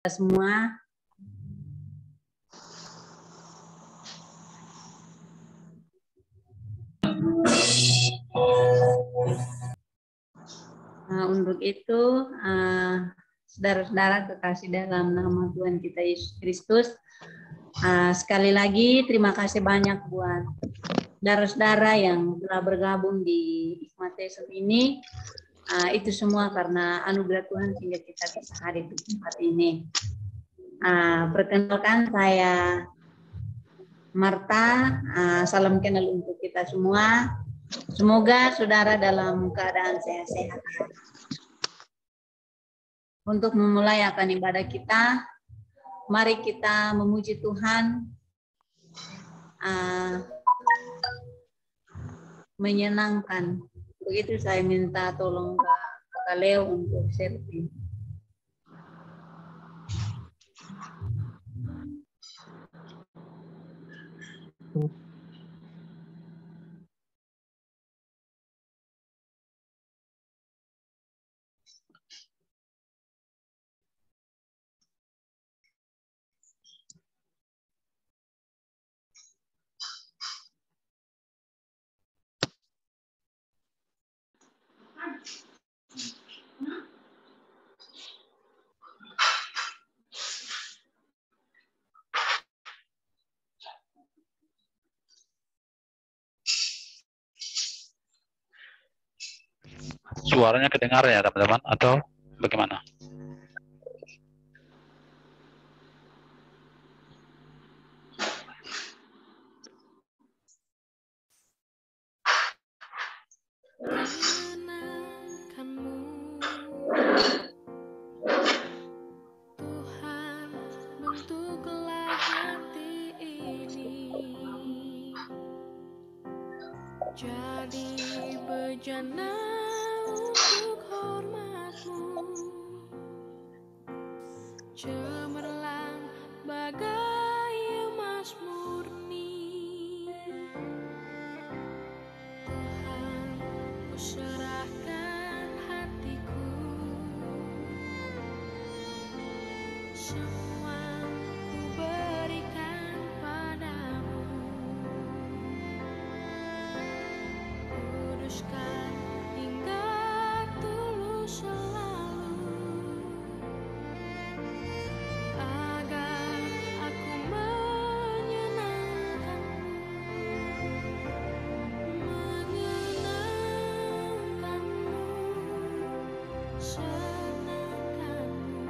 Semua. Untuk itu, saudara-saudara kekasih dalam nama Tuhan kita Yesus Kristus, sekali lagi terima kasih banyak buat saudara-saudara yang telah bergabung di Hikmateson ini. Itu semua karena anugerah Tuhan sehingga kita bisa hadir di tempat ini. Perkenalkan, saya Marta. Salam kenal untuk kita semua. Semoga saudara dalam keadaan sehat-sehat. Untuk memulai akan ibadah kita, mari kita memuji Tuhan, menyenangkan. Begitu saya minta tolong ke Kak Leo untuk sharing. Suaranya kedengar ya teman-teman atau bagaimana? Tuhan, bentuklah hati ini jadi bejana untuk hormat-Mu, cemerlang bagai emas murni. Tuhan, Ku serahkan hatiku, semua Ku berikan padamu. Kuduskan hingga tulus selalu, agar aku menyenangkan-Mu, senangkan-Mu.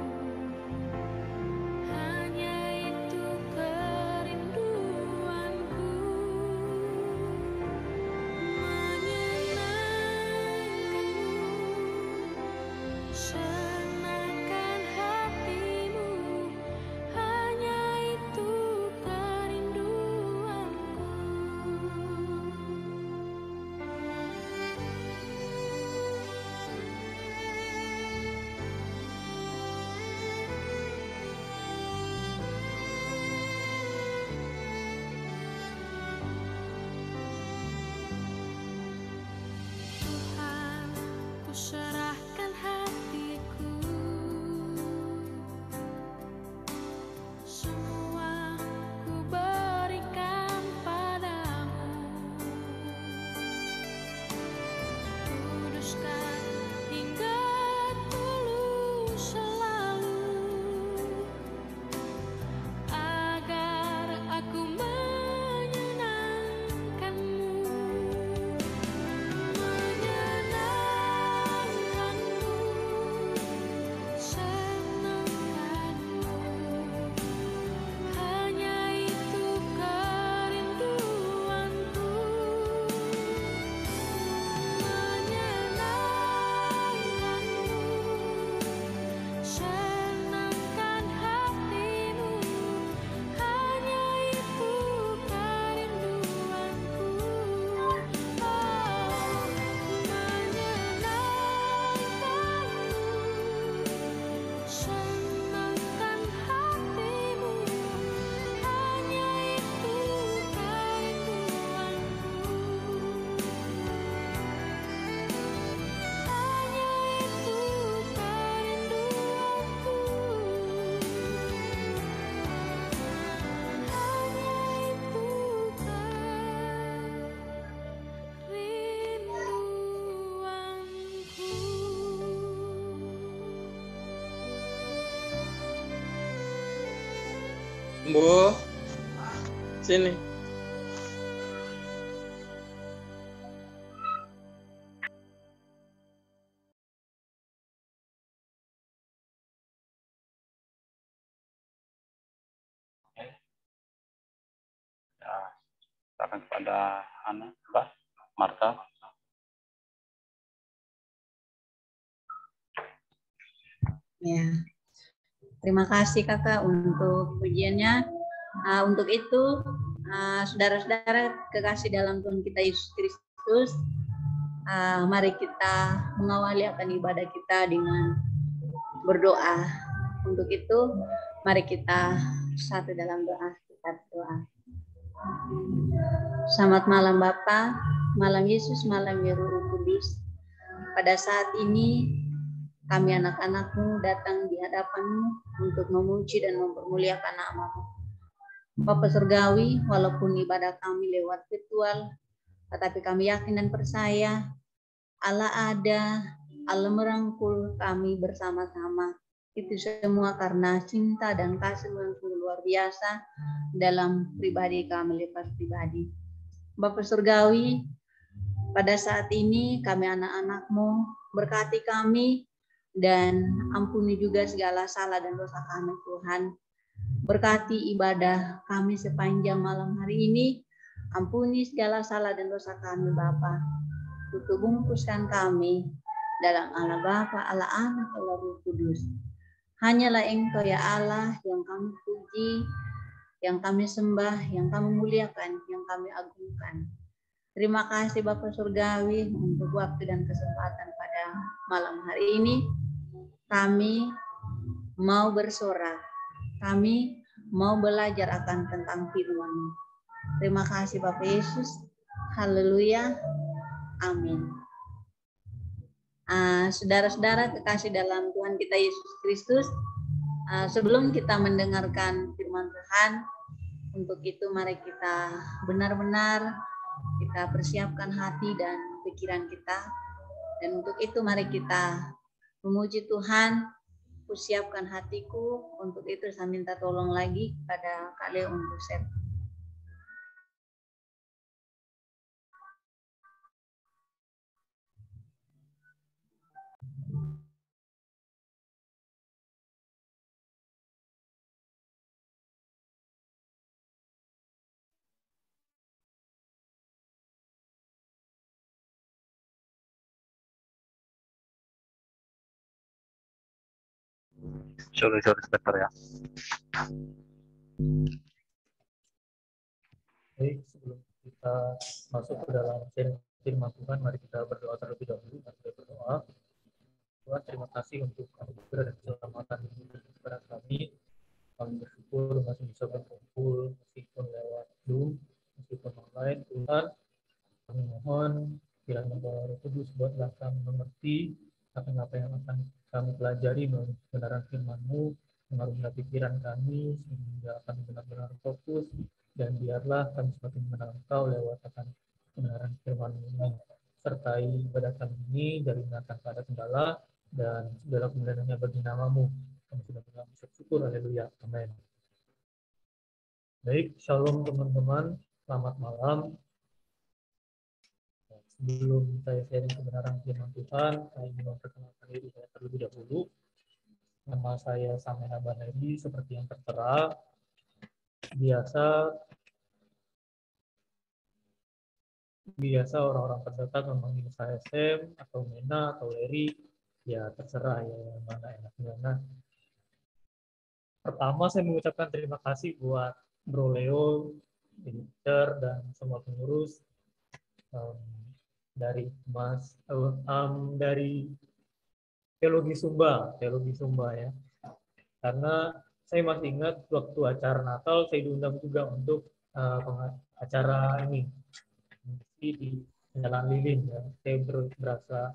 Bu, sini. Ya, silakan kepada Mbak Marta. Ya, terima kasih Kakak untuk pujiannya. Untuk itu, saudara-saudara kekasih dalam Tuhan kita Yesus Kristus, mari kita mengawali akan ibadah kita dengan berdoa. Untuk itu, mari kita satu dalam doa. Kita berdoa. Selamat malam Bapa, malam Yesus, malam Roh Kudus. Pada saat ini kami anak-anak-Mu datang di hadapan-Mu untuk memuji dan mempermuliakan nama-Mu. Bapa Surgawi, walaupun ibadah kami lewat virtual, tetapi kami yakin dan percaya Allah ada, Allah merangkul kami bersama-sama. Itu semua karena cinta dan kasih yang luar biasa dalam pribadi kami lepas pribadi. Bapa Surgawi, pada saat ini kami anak-anak-Mu, berkati kami dan ampuni juga segala salah dan dosa kami Tuhan. Berkati ibadah kami sepanjang malam hari ini. Ampuni segala salah dan dosa kami Bapa. Tutup bungkuskan kami dalam Allah Bapa, Allah Anak, Allah Roh Kudus. Hanyalah Engkau ya Allah yang kami puji, yang kami sembah, yang kami muliakan, yang kami agungkan. Terima kasih Bapak Surgawi untuk waktu dan kesempatan pada malam hari ini. Kami mau bersorak, kami mau belajar akan tentang firman-Mu. Terima kasih Bapak Yesus. Haleluya. Amin. Saudara-saudara kekasih dalam Tuhan kita Yesus Kristus, sebelum kita mendengarkan firman Tuhan, untuk itu mari kita benar-benar kita persiapkan hati dan pikiran kita. Dan untuk itu mari kita memuji Tuhan. Kusiapkan hatiku, untuk itu saya minta tolong lagi kepada kalian untuk share. Sorry sebentar ya. Baik, sebelum kita masuk ke dalam firman Tuhan, mari kita berdoa terlebih dahulu. Mari kita berdoa. Tuhan, terima kasih untuk anugerah dan keselamatan yang diberikan kepada kami. Kami bersyukur masih bisa berkumpul meskipun lewat Zoom, meskipun online. Tuhan, kami mohon kiranya Roh Kudus buatlah kami mengerti apa yang akan kami pelajari melalui kebenaran firman-Mu, mengarungi pikiran kami sehingga kami benar-benar fokus, dan biarlah kami semakin mengenal Engkau lewat akan kebenaran firman-Mu ini. Sertai ibadah kami ini dari ingatan pada segala dan segala kemuliaan bagi nama-Mu. Kami sudah mengucap syukur, haleluya, amin. Baik, shalom teman-teman, selamat malam. Sebelum saya sharing kebenaran firman Tuhan, saya ingin memperkenalkan diri saya terlebih dahulu. Nama saya Sameha Banedi, seperti yang tertera. Biasa orang-orang terdekat memanggil saya Sam, atau Mena, atau Leri. Ya terserah ya yang mana enaknya. Nah, pertama saya mengucapkan terima kasih buat Bro Leo, editor, dan semua pengurus. Dari dari teologi Sumba ya, karena saya masih ingat waktu acara Natal saya diundang juga untuk acara ini di Jalan Lilin ya. Saya berasa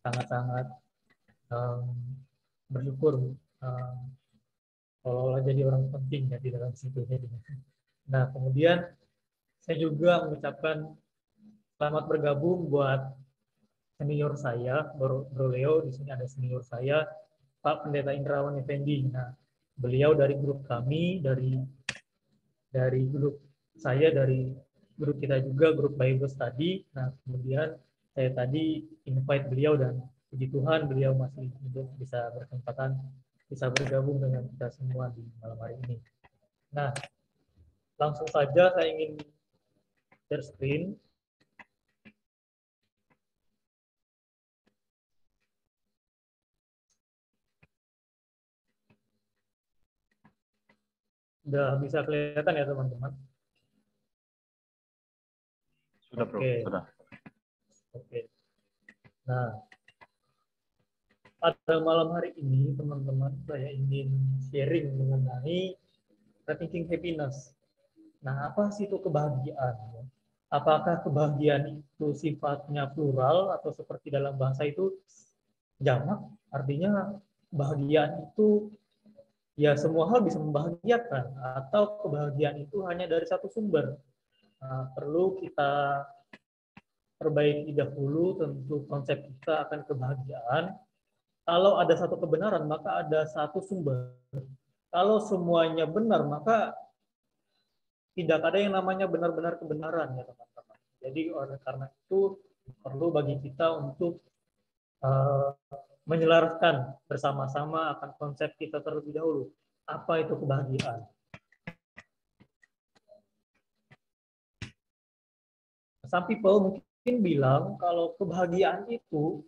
sangat-sangat bersyukur seolah-olah jadi orang penting ya di dalam situ. Nah, kemudian saya juga mengucapkan selamat bergabung buat senior saya, Bro Leo. Di sini ada senior saya, Pak Pendeta Indrawan Effendi. Nah, beliau dari grup kami, dari dari grup saya, dari grup kita juga, grup Bible Study. Nah, kemudian saya tadi invite beliau dan puji Tuhan beliau masih hidup, bisa berkesempatan bisa bergabung dengan kita semua di malam hari ini. Nah, langsung saja saya ingin share screen. Sudah bisa kelihatan ya teman-teman? Sudah, Bro. Oke. Sudah. Oke. Nah, pada malam hari ini teman-teman saya ingin sharing mengenai rethinking happiness. Nah, apa sih itu kebahagiaan? Apakah kebahagiaan itu sifatnya plural atau seperti dalam bahasa itu jamak? Artinya kebahagiaan itu ya semua hal bisa membahagiakan, atau kebahagiaan itu hanya dari satu sumber. Nah, perlu kita perbaiki dahulu tentu konsep kita akan kebahagiaan. Kalau ada satu kebenaran, maka ada satu sumber. Kalau semuanya benar, maka tidak ada yang namanya benar-benar kebenaran ya teman-teman. Jadi oleh karena itu perlu bagi kita untuk menyelaraskan bersama-sama akan konsep kita terlebih dahulu. Apa itu kebahagiaan? Some people mungkin bilang kalau kebahagiaan itu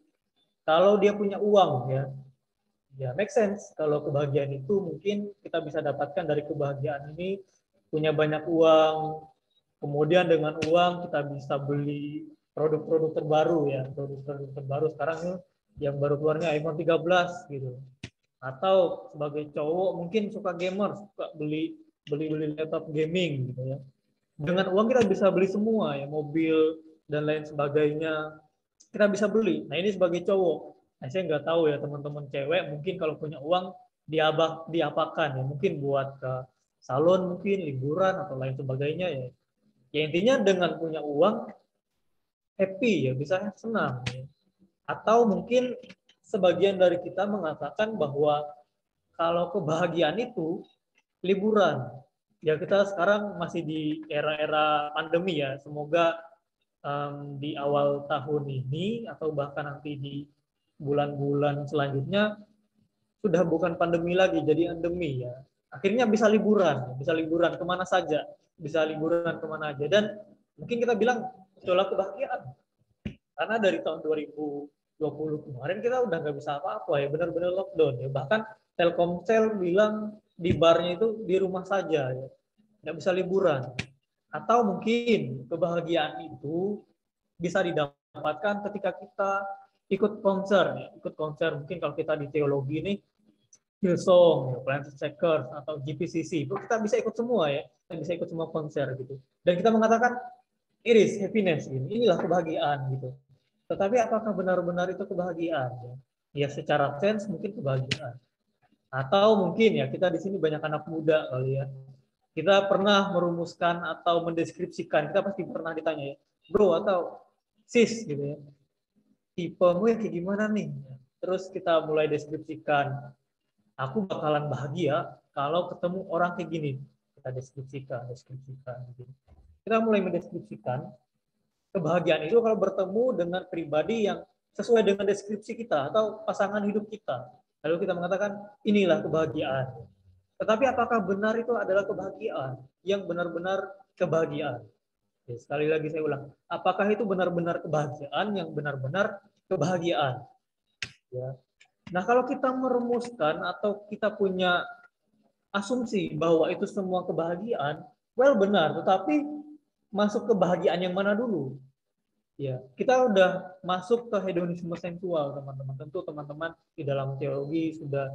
kalau dia punya uang ya make sense. Kalau kebahagiaan itu mungkin kita bisa dapatkan dari kebahagiaan ini punya banyak uang, kemudian dengan uang kita bisa beli produk-produk terbaru ya, produk-produk terbaru sekarang yang baru keluarnya iPhone 13 gitu. Atau sebagai cowok mungkin suka gamer, suka beli laptop gaming gitu ya. Dengan uang kita bisa beli semua ya, mobil dan lain sebagainya kita bisa beli. Nah ini sebagai cowok. Nah, saya nggak tahu ya teman-teman cewek mungkin kalau punya uang diapakan ya, mungkin buat ke salon mungkin, liburan atau lain sebagainya ya. Ya intinya dengan punya uang happy ya, bisa senang ya. Atau mungkin sebagian dari kita mengatakan bahwa kalau kebahagiaan itu liburan. Ya kita sekarang masih di era-era pandemi ya. Semoga di awal tahun ini atau bahkan nanti di bulan-bulan selanjutnya sudah bukan pandemi lagi, jadi endemi ya. Akhirnya bisa liburan kemana saja, bisa liburan kemana aja. Dan mungkin kita bilang itulah kebahagiaan. Karena dari tahun 2020 kemarin kita udah nggak bisa apa-apa ya, benar-benar lockdown ya. Bahkan Telkomsel bilang di barnya itu di rumah saja ya, nggak bisa liburan. Atau mungkin kebahagiaan itu bisa didapatkan ketika kita ikut konser ya. Ikut konser mungkin kalau kita di teologi ini Hillsong, Planet Shakers atau GPCC, itu kita bisa ikut semua ya, kita bisa ikut semua konser gitu. Dan kita mengatakan iris happiness gitu. Inilah kebahagiaan gitu. Tetapi apakah benar-benar itu kebahagiaan? Ya secara sense mungkin kebahagiaan. Atau mungkin ya kita di sini banyak anak muda kali ya. Kita pernah merumuskan atau mendeskripsikan, kita pasti pernah ditanya ya, bro atau sis gitu ya, tipemu yang kayak gimana nih? Terus kita mulai deskripsikan, aku bakalan bahagia kalau ketemu orang kayak gini. Kita deskripsikan. Gitu. Kita mulai mendeskripsikan kebahagiaan itu kalau bertemu dengan pribadi yang sesuai dengan deskripsi kita atau pasangan hidup kita. Lalu kita mengatakan inilah kebahagiaan. Tetapi apakah benar itu adalah kebahagiaan yang benar-benar kebahagiaan? Ya, sekali lagi saya ulang, apakah itu benar-benar kebahagiaan yang benar-benar kebahagiaan? Ya. Nah kalau kita merumuskan atau kita punya asumsi bahwa itu semua kebahagiaan, well benar, tetapi masuk kebahagiaan yang mana dulu? Ya, kita udah masuk ke hedonisme sensual, teman-teman. Tentu teman-teman di dalam teologi sudah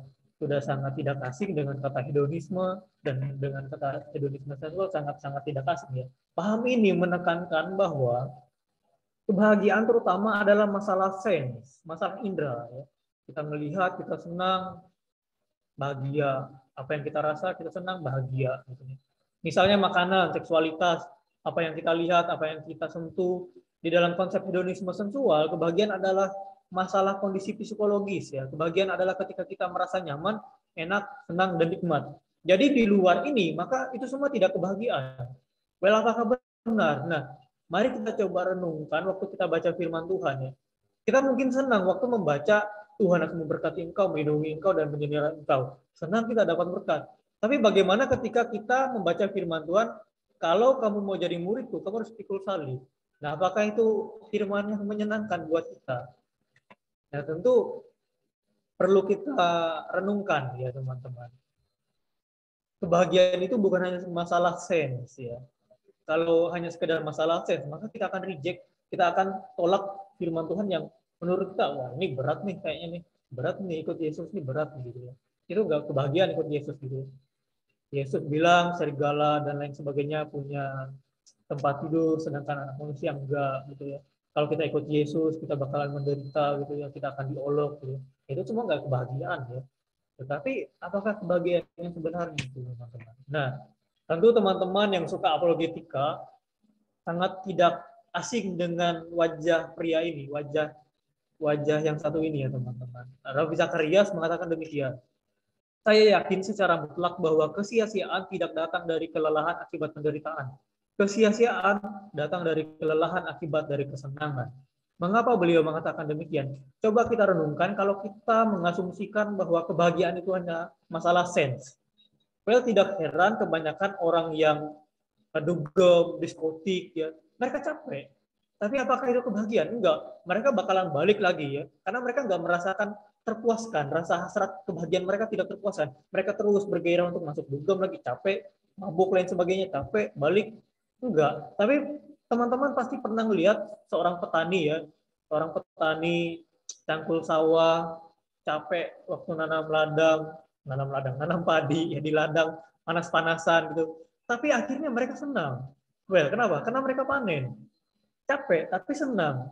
sangat tidak asing dengan kata hedonisme, dan dengan kata hedonisme sensual sangat tidak asing ya. Paham ini menekankan bahwa kebahagiaan terutama adalah masalah sense, masalah indera ya. Kita melihat, kita senang, bahagia. Apa yang kita rasa, kita senang, bahagia. Misalnya makanan, seksualitas, apa yang kita lihat, apa yang kita sentuh. Di dalam konsep hedonisme sensual, kebahagiaan adalah masalah kondisi psikologis ya. Kebahagiaan adalah ketika kita merasa nyaman, enak, senang, dan nikmat. Jadi di luar ini, maka itu semua tidak kebahagiaan. Well, apakah benar? Nah, mari kita coba renungkan waktu kita baca firman Tuhan ya. Kita mungkin senang waktu membaca Tuhan akan memberkati engkau, melindungi engkau, dan menyertai engkau. Senang kita dapat berkat. Tapi bagaimana ketika kita membaca firman Tuhan, kalau kamu mau jadi muridku, kamu harus pikul salib. Nah, apakah itu firman yang menyenangkan buat kita? Nah, tentu perlu kita renungkan ya teman-teman. Kebahagiaan itu bukan hanya masalah sense ya. Kalau hanya sekedar masalah sense, maka kita akan reject, kita akan tolak firman Tuhan yang menurut kita, wah ini berat nih kayaknya nih, berat nih ikut Yesus nih berat nih, gitu ya. Itu enggak kebahagiaan ikut Yesus gitu. Yesus bilang serigala dan lain sebagainya punya tempat tidur, sedangkan anak manusia enggak gitu ya. Kalau kita ikut Yesus, kita bakalan menderita gitu ya, kita akan diolok gitu. Itu semua enggak kebahagiaan ya. Tetapi apakah kebahagiaan yang sebenarnya itu teman-teman? Nah, tentu teman-teman yang suka apologetika sangat tidak asing dengan wajah pria ini, wajah yang satu ini ya teman-teman. Rabi Zakarias mengatakan demikian. Saya yakin secara mutlak bahwa kesia-siaan tidak datang dari kelelahan akibat penderitaan. Kesia-siaan datang dari kelelahan akibat dari kesenangan. Mengapa beliau mengatakan demikian? Coba kita renungkan kalau kita mengasumsikan bahwa kebahagiaan itu hanya masalah sense. Well, tidak heran kebanyakan orang yang dugem, diskotik, ya, mereka capek. Tapi apakah itu kebahagiaan? Enggak. Mereka bakalan balik lagi ya, karena mereka enggak merasakan terpuaskan, rasa hasrat kebahagiaan mereka tidak terpuaskan. Mereka terus bergairah untuk masuk dugem lagi, capek, mabuk lain sebagainya, capek, balik. Enggak. Tapi teman-teman pasti pernah melihat seorang petani ya, seorang petani cangkul sawah, capek waktu nanam padi ya di ladang panas-panasan gitu. Tapi akhirnya mereka senang. Well, kenapa? Karena mereka panen. Capek tapi senang.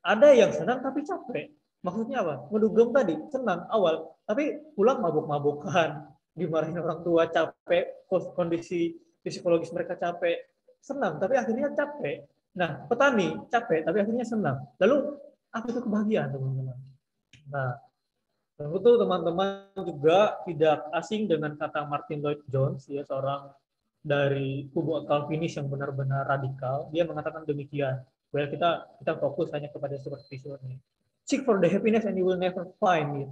Ada yang senang tapi capek. Maksudnya apa? Ngedugem tadi senang awal, tapi pulang mabuk-mabukan, dimarahin orang tua, capek, kondisi psikologis mereka capek, senang tapi akhirnya capek. Nah, petani capek tapi akhirnya senang. Lalu apa itu kebahagiaan, teman-teman? Nah, tentu teman-teman juga tidak asing dengan kata Martin Lloyd Jones, ya, seorang dari kubu Calvinis yang benar-benar radikal. Dia mengatakan demikian. Well, kita fokus hanya kepada superficial ini. Seek for the happiness and you will never find it.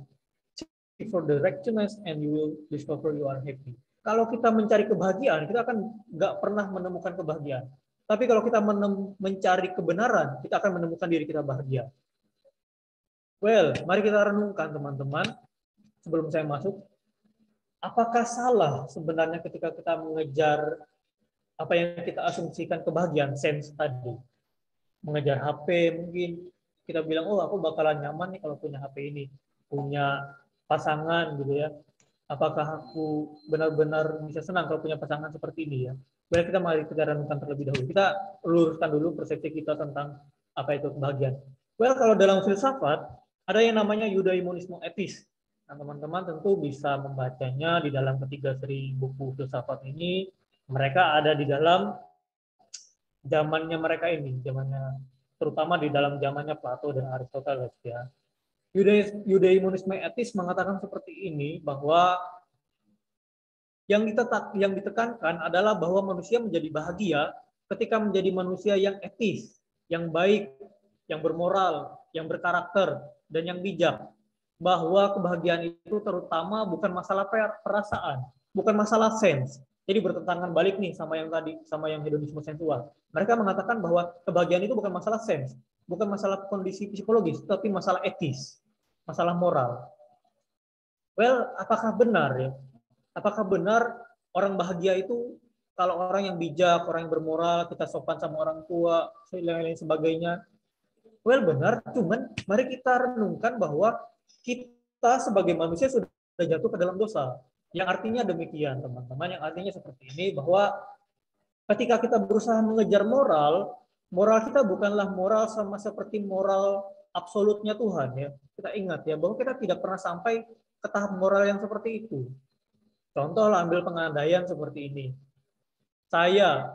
Seek for the righteousness and you will discover you are happy. Kalau kita mencari kebahagiaan, kita akan nggak pernah menemukan kebahagiaan. Tapi kalau kita mencari kebenaran, kita akan menemukan diri kita bahagia. Well, mari kita renungkan teman-teman. Sebelum saya masuk, apakah salah sebenarnya ketika kita mengejar apa yang kita asumsikan kebahagiaan, sense tadi? Mengejar HP mungkin, kita bilang, oh aku bakalan nyaman nih kalau punya HP ini, punya pasangan gitu ya. Apakah aku benar-benar bisa senang kalau punya pasangan seperti ini ya? Baik, mari kita renungkan terlebih dahulu. Kita luruskan dulu persepsi kita tentang apa itu kebahagiaan. Well, kalau dalam filsafat, ada yang namanya eudaimonisme etis. Nah, teman-teman tentu bisa membacanya di dalam ketiga seri buku filsafat ini. Mereka ada di dalam zamannya mereka ini, zamannya terutama di dalam zamannya Plato dan Aristoteles ya. Eudaimonisme etis mengatakan seperti ini, bahwa yang ditekankan adalah bahwa manusia menjadi bahagia ketika menjadi manusia yang etis, yang baik, yang bermoral, yang berkarakter, dan yang bijak. Bahwa kebahagiaan itu terutama bukan masalah perasaan, bukan masalah sense. Jadi bertentangan balik nih sama yang tadi, sama yang hedonisme sensual. Mereka mengatakan bahwa kebahagiaan itu bukan masalah sense, bukan masalah kondisi psikologis, tapi masalah etis, masalah moral. Well, apakah benar ya? Apakah benar orang bahagia itu kalau orang yang bijak, orang yang bermoral, kita sopan sama orang tua, lain-lain sebagainya? Well, benar, cuman mari kita renungkan bahwa kita sebagai manusia sudah jatuh ke dalam dosa. Yang artinya demikian, teman-teman, yang artinya seperti ini, bahwa ketika kita berusaha mengejar moral, moral kita bukanlah moral sama seperti moral absolutnya Tuhan ya. Kita ingat ya bahwa kita tidak pernah sampai ke tahap moral yang seperti itu. Contoh lah, ambil pengandaian seperti ini. Saya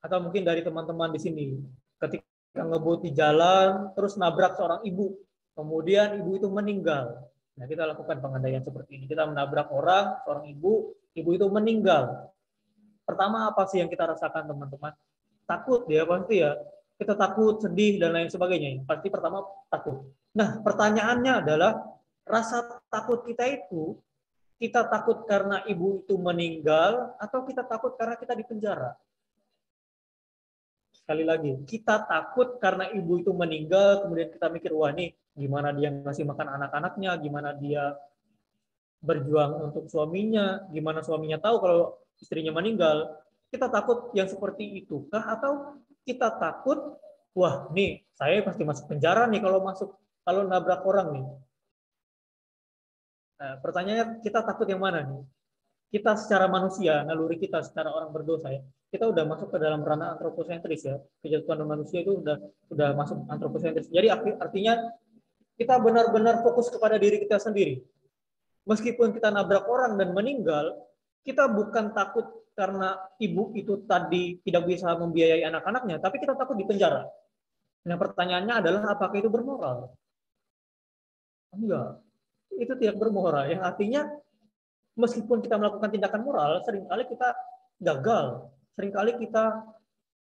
atau mungkin dari teman-teman di sini ketika ngebut di jalan terus nabrak seorang ibu, kemudian ibu itu meninggal. Nah, kita lakukan pengandaian seperti ini. Kita menabrak orang, seorang ibu, ibu itu meninggal, pertama apa sih yang kita rasakan teman-teman? Takut ya pasti ya. Kita takut, sedih dan lain sebagainya. Pasti pertama takut. Nah, pertanyaannya adalah rasa takut kita itu, kita takut karena ibu itu meninggal atau kita takut karena kita dipenjara? Sekali lagi, kita takut karena ibu itu meninggal, kemudian kita mikir, wah nih gimana dia ngasih makan anak-anaknya, gimana dia berjuang untuk suaminya, gimana suaminya tahu kalau istrinya meninggal. Kita takut yang seperti itu kah? Atau kita takut, wah nih saya pasti masuk penjara nih kalau nabrak orang nih. Nah, pertanyaannya kita takut yang mana nih? Kita secara manusia, naluri kita secara orang berdosa ya, kita udah masuk ke dalam ranah antroposentris ya. Kejatuhan manusia itu udah masuk antroposentris. Jadi artinya kita benar-benar fokus kepada diri kita sendiri. Meskipun kita nabrak orang dan meninggal, kita bukan takut karena ibu itu tadi tidak bisa membiayai anak-anaknya, tapi kita takut di penjara. Nah, pertanyaannya adalah apakah itu bermoral? Enggak, itu tidak bermoral. Yang artinya meskipun kita melakukan tindakan moral, seringkali kita gagal. Seringkali kita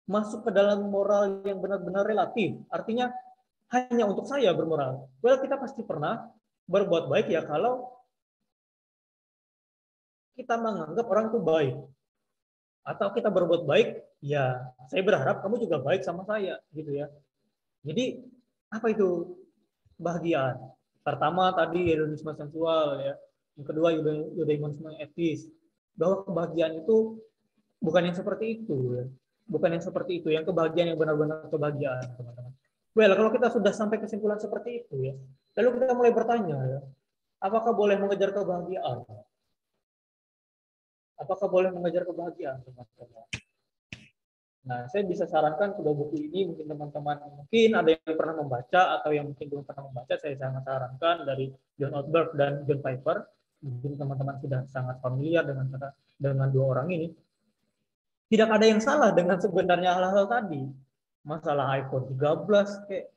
masuk ke dalam moral yang benar-benar relatif. Artinya hanya untuk saya bermoral. Well, kita pasti pernah berbuat baik ya kalau kita menganggap orang itu baik. Atau kita berbuat baik, ya saya berharap kamu juga baik sama saya, gitu ya. Jadi, apa itu kebahagiaan? Pertama tadi hedonisme sensual, ya. Yang kedua eudaimonisme etis. Bahwa kebahagiaan itu bukan yang seperti itu, ya. Bukan yang seperti itu, yang kebahagiaan yang benar-benar kebahagiaan, teman-teman. Well, kalau kita sudah sampai kesimpulan seperti itu, ya, lalu kita mulai bertanya, ya, apakah boleh mengejar kebahagiaan? Apakah boleh mengejar kebahagiaan, teman-teman? Nah, saya bisa sarankan kedua buku ini, mungkin teman-teman mungkin ada yang pernah membaca atau yang mungkin belum pernah membaca, saya sangat sarankan dari John Ortberg dan John Piper. Mungkin teman-teman sudah sangat familiar dengan dua orang ini. Tidak ada yang salah dengan sebenarnya hal-hal tadi. Masalah iPhone 13 kayak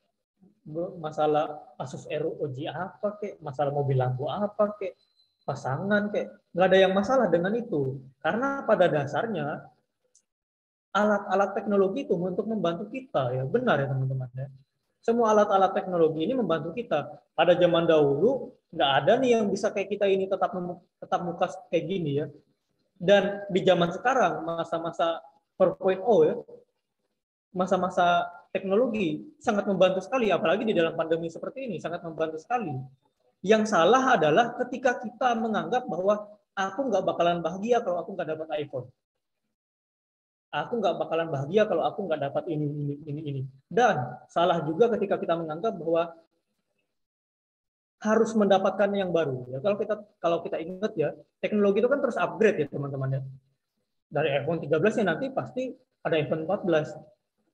masalah Asus ROG apa kayak, masalah mobil lampu apa kayak, pasangan kayak, nggak ada yang masalah dengan itu. Karena pada dasarnya alat-alat teknologi itu untuk membantu kita, ya benar ya teman-teman ya. Semua alat-alat teknologi ini membantu kita. Pada zaman dahulu nggak ada nih yang bisa kayak kita ini tetap muka kayak gini ya. Dan di zaman sekarang masa-masa 4.0 ya, masa-masa teknologi sangat membantu sekali, apalagi di dalam pandemi seperti ini sangat membantu sekali. Yang salah adalah ketika kita menganggap bahwa aku nggak bakalan bahagia kalau aku nggak dapat iPhone. Aku nggak bakalan bahagia kalau aku nggak dapat ini. Dan salah juga ketika kita menganggap bahwa harus mendapatkan yang baru. Ya, kalau kita ingat ya, teknologi itu kan terus upgrade ya teman-teman ya. Dari iPhone 13 ya nanti pasti ada iPhone 14.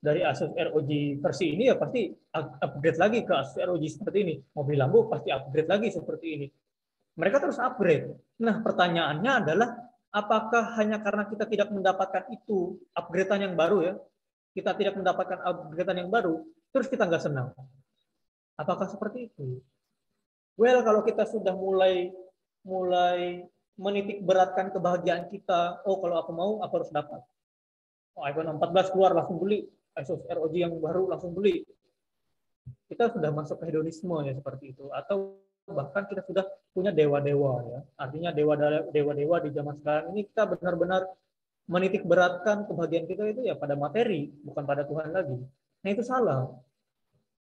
Dari Asus ROG versi ini ya pasti upgrade lagi ke Asus ROG seperti ini. Mobil lampu pasti upgrade lagi seperti ini. Mereka terus upgrade. Nah, pertanyaannya adalah apakah hanya karena kita tidak mendapatkan itu upgradean yang baru ya, kita tidak mendapatkan upgradean yang baru, terus kita nggak senang? Apakah seperti itu? Well, kalau kita sudah mulai menitik beratkan kebahagiaan kita, oh kalau aku mau, aku harus dapat. Oh, iPhone 14 keluar langsung beli, Asus ROG yang baru langsung beli. Kita sudah masuk ke hedonisme ya seperti itu. Atau bahkan kita sudah punya dewa-dewa ya. Artinya dewa-dewa di zaman sekarang ini kita benar-benar menitik beratkan kebahagiaan kita itu ya pada materi, bukan pada Tuhan lagi. Nah, itu salah.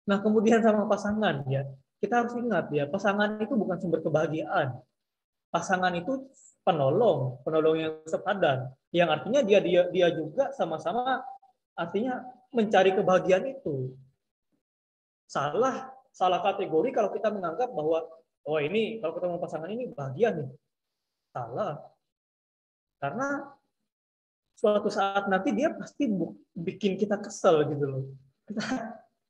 Nah, kemudian sama pasangan ya. Kita harus ingat ya, pasangan itu bukan sumber kebahagiaan. Pasangan itu penolong yang sepadan. Yang artinya dia juga sama-sama artinya mencari kebahagiaan itu. Salah kategori kalau kita menganggap bahwa oh ini kalau ketemu pasangan ini bahagia nih. Salah. Karena suatu saat nanti dia pasti bikin kita kesel gitu loh.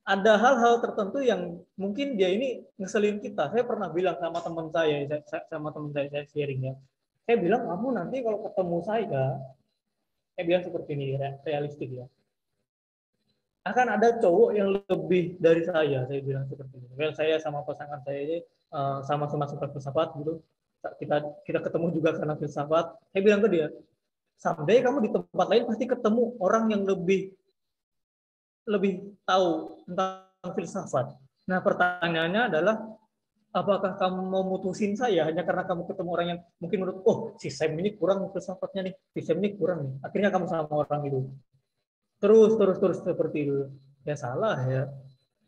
Ada hal-hal tertentu yang mungkin dia ini ngeselin kita. Saya pernah bilang sama teman saya sharing ya. Saya bilang kamu nanti kalau ketemu saya bilang seperti ini realistik ya. Akan ada cowok yang lebih dari saya bilang seperti ini. Well, saya sama pasangan saya ini sama-sama suka filsafat gitu. kita ketemu juga karena filsafat. Saya bilang ke dia, someday kamu di tempat lain pasti ketemu orang yang lebih tahu tentang filsafat. Nah, pertanyaannya adalah, apakah kamu mau mutusin saya hanya karena kamu ketemu orang yang mungkin menurut, oh si Sam ini kurang filsafatnya nih, si Sam ini kurang nih. Akhirnya kamu sama orang itu. Terus seperti itu. Ya salah ya.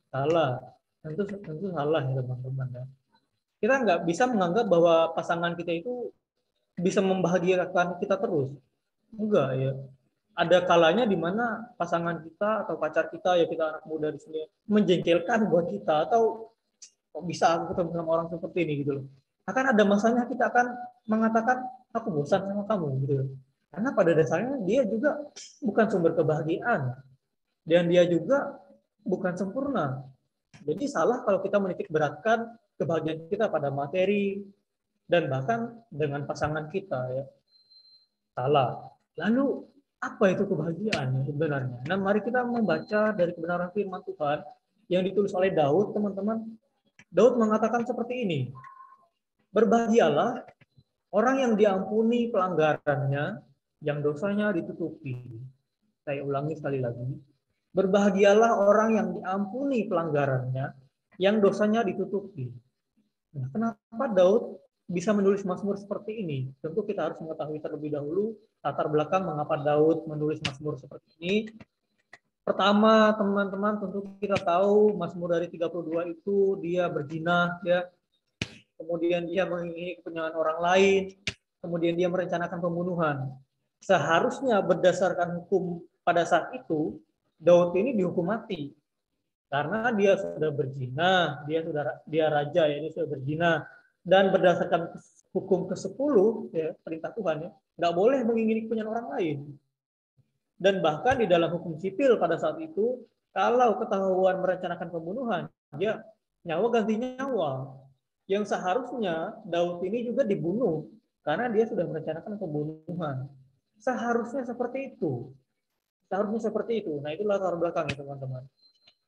Salah. Tentu salah ya teman-teman ya. Kita nggak bisa menganggap bahwa pasangan kita itu bisa membahagiakan kita terus. Enggak ya. Ada kalanya di mana pasangan kita atau pacar kita, ya kita anak muda di sini, menjengkelkan buat kita, atau kok bisa aku ketemu sama orang seperti ini gitu loh. Akan ada masanya kita akan mengatakan aku bosan sama kamu gitu loh. Karena pada dasarnya dia juga bukan sumber kebahagiaan dan dia juga bukan sempurna. Jadi salah kalau kita menitik beratkan kebahagiaan kita pada materi dan bahkan dengan pasangan kita ya. Salah. Lalu apa itu kebahagiaan sebenarnya? Nah, mari kita membaca dari kebenaran firman Tuhan yang ditulis oleh Daud, teman-teman. Daud mengatakan seperti ini. Berbahagialah orang yang diampuni pelanggarannya, yang dosanya ditutupi. Saya ulangi sekali lagi. Berbahagialah orang yang diampuni pelanggarannya, yang dosanya ditutupi. Nah, kenapa Daud bisa menulis Mazmur seperti ini? Tentu kita harus mengetahui terlebih dahulu latar belakang mengapa Daud menulis Mazmur seperti ini. Pertama, teman-teman, tentu kita tahu Mazmur dari 32 itu dia berzina, ya. Kemudian dia mengingini kepentingan orang lain, kemudian dia merencanakan pembunuhan. Seharusnya berdasarkan hukum pada saat itu, Daud ini dihukum mati. Karena dia sudah berzina, dia raja ya, dia sudah berzina, dan berdasarkan hukum ke-10 ya, perintah Tuhan ya, nggak boleh mengingini kepentingan orang lain. Dan bahkan di dalam hukum sipil pada saat itu, kalau ketahuan merencanakan pembunuhan, dia nyawa ganti nyawa. Yang seharusnya Daud ini juga dibunuh karena dia sudah merencanakan pembunuhan. Seharusnya seperti itu. Seharusnya seperti itu. Nah, itu latar belakang ya teman-teman.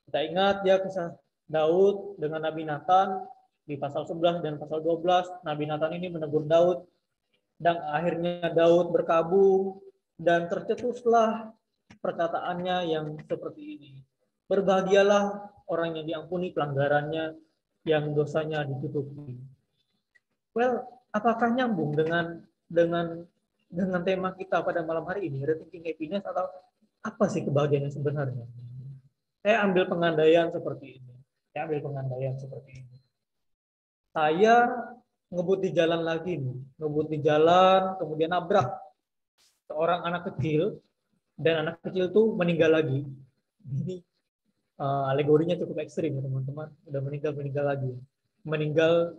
Kita ingat ya kisah Daud dengan Nabi Nathan di pasal 11 dan pasal 12. Nabi Nathan ini menegur Daud dan akhirnya Daud berkabung dan tercetuslah perkataannya yang seperti ini. Berbahagialah orang yang diampuni pelanggarannya, yang dosanya ditutupi. Well, apakah nyambung dengan tema kita pada malam hari ini, rethinking happiness, atau apa sih kebahagiaan yang sebenarnya? Saya ambil pengandaian seperti ini. Saya ngebut di jalan lagi nih, kemudian nabrak seorang anak kecil, dan anak kecil tuh meninggal lagi. Ini alegorinya cukup ekstrim ya teman-teman. Udah meninggal lagi. Meninggal,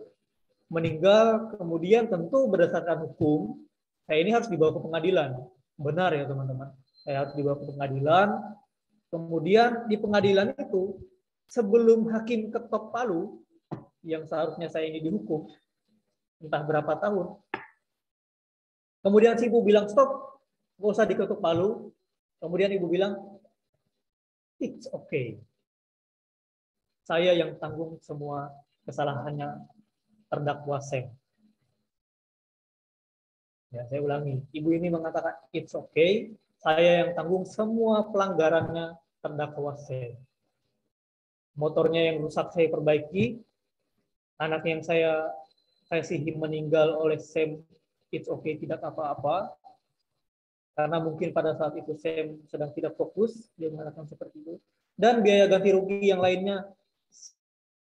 kemudian tentu berdasarkan hukum, saya ini harus dibawa ke pengadilan. Benar ya teman-teman. Saya harus dibawa ke pengadilan. Kemudian di pengadilan itu, sebelum hakim ketok palu, yang seharusnya saya ini dihukum, entah berapa tahun. Kemudian si ibu bilang, stop, nggak usah diketuk palu. Kemudian ibu bilang, it's okay. Saya yang tanggung semua kesalahannya terdakwa Sam. Ya, saya ulangi. Ibu ini mengatakan, it's okay. Saya yang tanggung semua pelanggarannya terdakwa Sam. Motornya yang rusak saya perbaiki. Anak yang saya kasihi meninggal oleh Sam, it's okay, tidak apa-apa. Karena mungkin pada saat itu Sam sedang tidak fokus, dia mengatakan seperti itu. Dan biaya ganti rugi yang lainnya,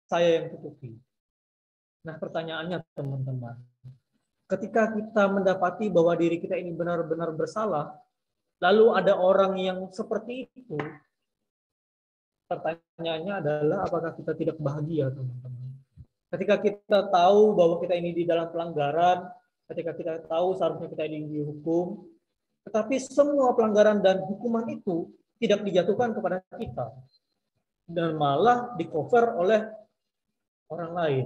saya yang tutupi. Nah, pertanyaannya teman-teman, ketika kita mendapati bahwa diri kita ini benar-benar bersalah, lalu ada orang yang seperti itu, pertanyaannya adalah apakah kita tidak bahagia, teman-teman? Ketika kita tahu bahwa kita ini di dalam pelanggaran, ketika kita tahu seharusnya kita ini dihukum, tetapi semua pelanggaran dan hukuman itu tidak dijatuhkan kepada kita, dan malah di-cover oleh orang lain.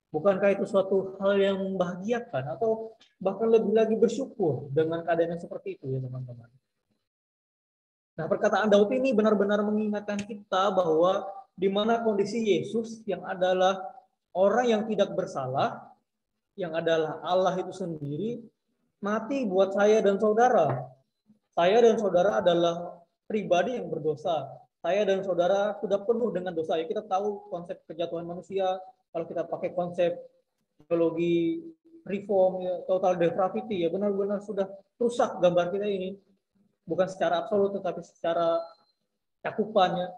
Bukankah itu suatu hal yang membahagiakan, atau bahkan lebih lagi bersyukur dengan keadaan yang seperti itu ya teman-teman? Nah, perkataan Daud ini benar-benar mengingatkan kita bahwa di mana kondisi Yesus yang adalah orang yang tidak bersalah, yang adalah Allah itu sendiri mati buat saya dan saudara. Saya dan saudara adalah pribadi yang berdosa. Saya dan saudara sudah penuh dengan dosa. Ya, kita tahu konsep kejatuhan manusia. Kalau kita pakai konsep teologi reform, ya, total depravity, ya benar-benar sudah rusak gambar kita ini. Bukan secara absolut, tetapi secara cakupannya.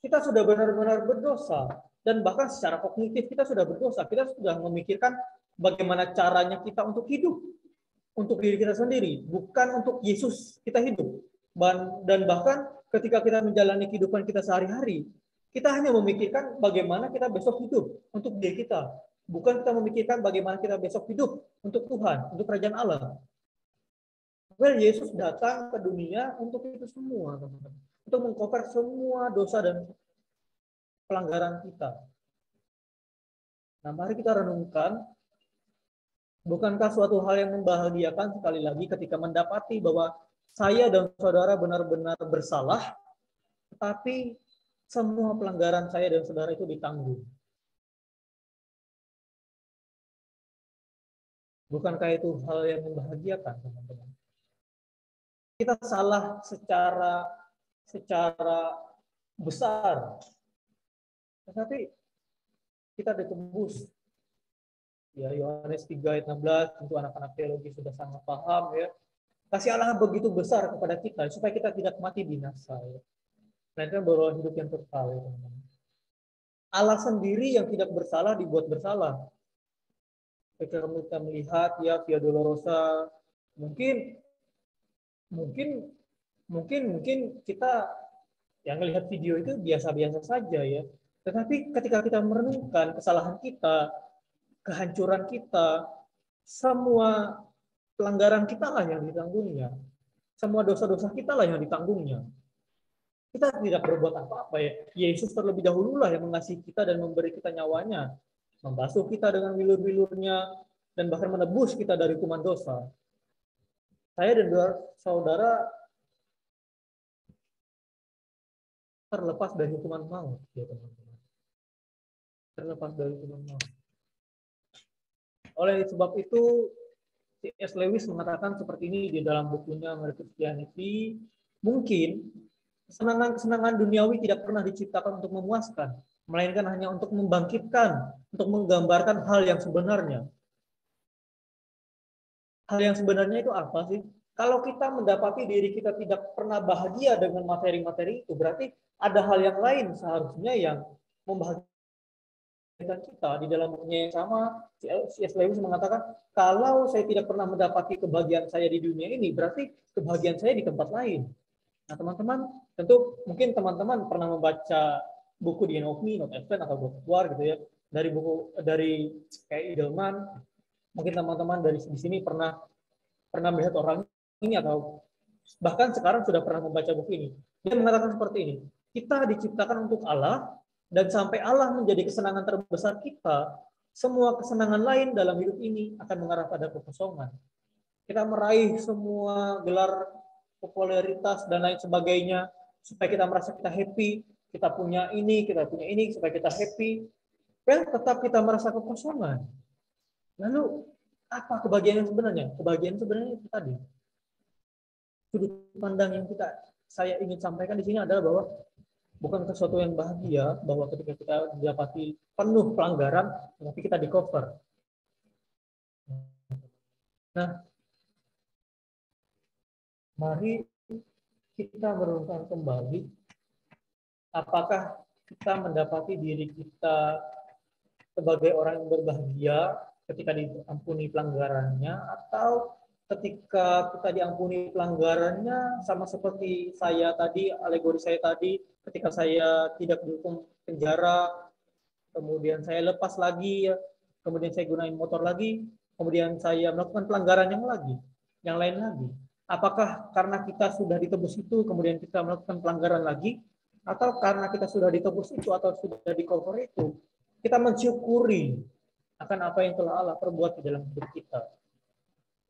Kita sudah benar-benar berdosa. Dan bahkan secara kognitif kita sudah berdosa. Kita sudah memikirkan bagaimana caranya kita untuk hidup. Untuk diri kita sendiri, bukan untuk Yesus kita hidup. Dan bahkan ketika kita menjalani kehidupan kita sehari-hari, kita hanya memikirkan bagaimana kita besok hidup untuk diri kita. Bukan kita memikirkan bagaimana kita besok hidup untuk Tuhan, untuk kerajaan Allah. Well, Yesus datang ke dunia untuk itu semua, teman-teman. Untuk mengcover semua dosa dan pelanggaran kita. Nah, mari kita renungkan. Bukankah suatu hal yang membahagiakan sekali lagi ketika mendapati bahwa saya dan saudara benar-benar bersalah, tetapi semua pelanggaran saya dan saudara itu ditanggung. Bukankah itu hal yang membahagiakan, teman-teman? Kita salah secara besar, tetapi kita ditebus. Ya, Yohanes 3 ayat 16, tentu anak-anak teologi sudah sangat paham ya. Kasih Allah begitu besar kepada kita supaya kita tidak mati binasa ya. Melainkan beroleh hidup yang kekal ya, teman-teman. Allah sendiri yang tidak bersalah dibuat bersalah. Ketika kita melihat ya Via Dolorosa, mungkin kita yang melihat video itu biasa-biasa saja ya. Tetapi ketika kita merenungkan kesalahan kita, kehancuran kita, semua pelanggaran kita lah yang ditanggungnya. Semua dosa-dosa kita lah yang ditanggungnya. Kita tidak berbuat apa-apa ya. Yesus terlebih dahulu lah yang mengasihi kita dan memberi kita nyawanya. Membasuh kita dengan bilur-bilurnya dan bahkan menebus kita dari hukuman dosa. Saya dan saudara terlepas dari hukuman maut, ya teman-teman. Terlepas dari hukuman maut. Oleh sebab itu, C.S. Lewis mengatakan seperti ini di dalam bukunya Christianity, mungkin kesenangan-kesenangan duniawi tidak pernah diciptakan untuk memuaskan, melainkan hanya untuk membangkitkan, untuk menggambarkan hal yang sebenarnya. Hal yang sebenarnya itu apa sih? Kalau kita mendapati diri kita tidak pernah bahagia dengan materi-materi itu, berarti ada hal yang lain seharusnya yang membahagiakan kita. Di dalam bukunya yang sama, C.S. Lewis mengatakan, kalau saya tidak pernah mendapati kebahagiaan saya di dunia ini, berarti kebahagiaan saya di tempat lain. Nah, teman-teman, tentu mungkin teman-teman pernah membaca buku The End of Me, Not Advent, atau God of War gitu ya, dari kayak Edelman. Mungkin teman-teman dari di sini pernah melihat orang ini atau bahkan sekarang sudah pernah membaca buku ini. Dia mengatakan seperti ini, kita diciptakan untuk Allah, dan sampai Allah menjadi kesenangan terbesar kita, semua kesenangan lain dalam hidup ini akan mengarah pada kekosongan. Kita meraih semua gelar popularitas dan lain sebagainya supaya kita merasa kita happy, kita punya ini, supaya kita happy. Tetap kita merasa kekosongan. Lalu apa kebahagiaan yang sebenarnya? Kebahagiaan sebenarnya itu tadi. Sudut pandang yang saya ingin sampaikan di sini adalah bahwa bukan sesuatu yang bahagia bahwa ketika kita didapati penuh pelanggaran, tapi kita di cover. Nah, mari kita merenungkan kembali, apakah kita mendapati diri kita sebagai orang yang berbahagia ketika diampuni pelanggarannya, atau ketika kita diampuni pelanggarannya sama seperti saya tadi, alegori saya tadi, ketika saya tidak dihukum penjara, kemudian saya lepas lagi, kemudian saya gunain motor lagi, kemudian saya melakukan pelanggaran yang lain lagi. Apakah karena kita sudah ditebus itu, kemudian kita melakukan pelanggaran lagi, atau karena kita sudah ditebus itu atau sudah di-cover itu, kita mensyukuri akan apa yang telah Allah perbuat di dalam hidup kita.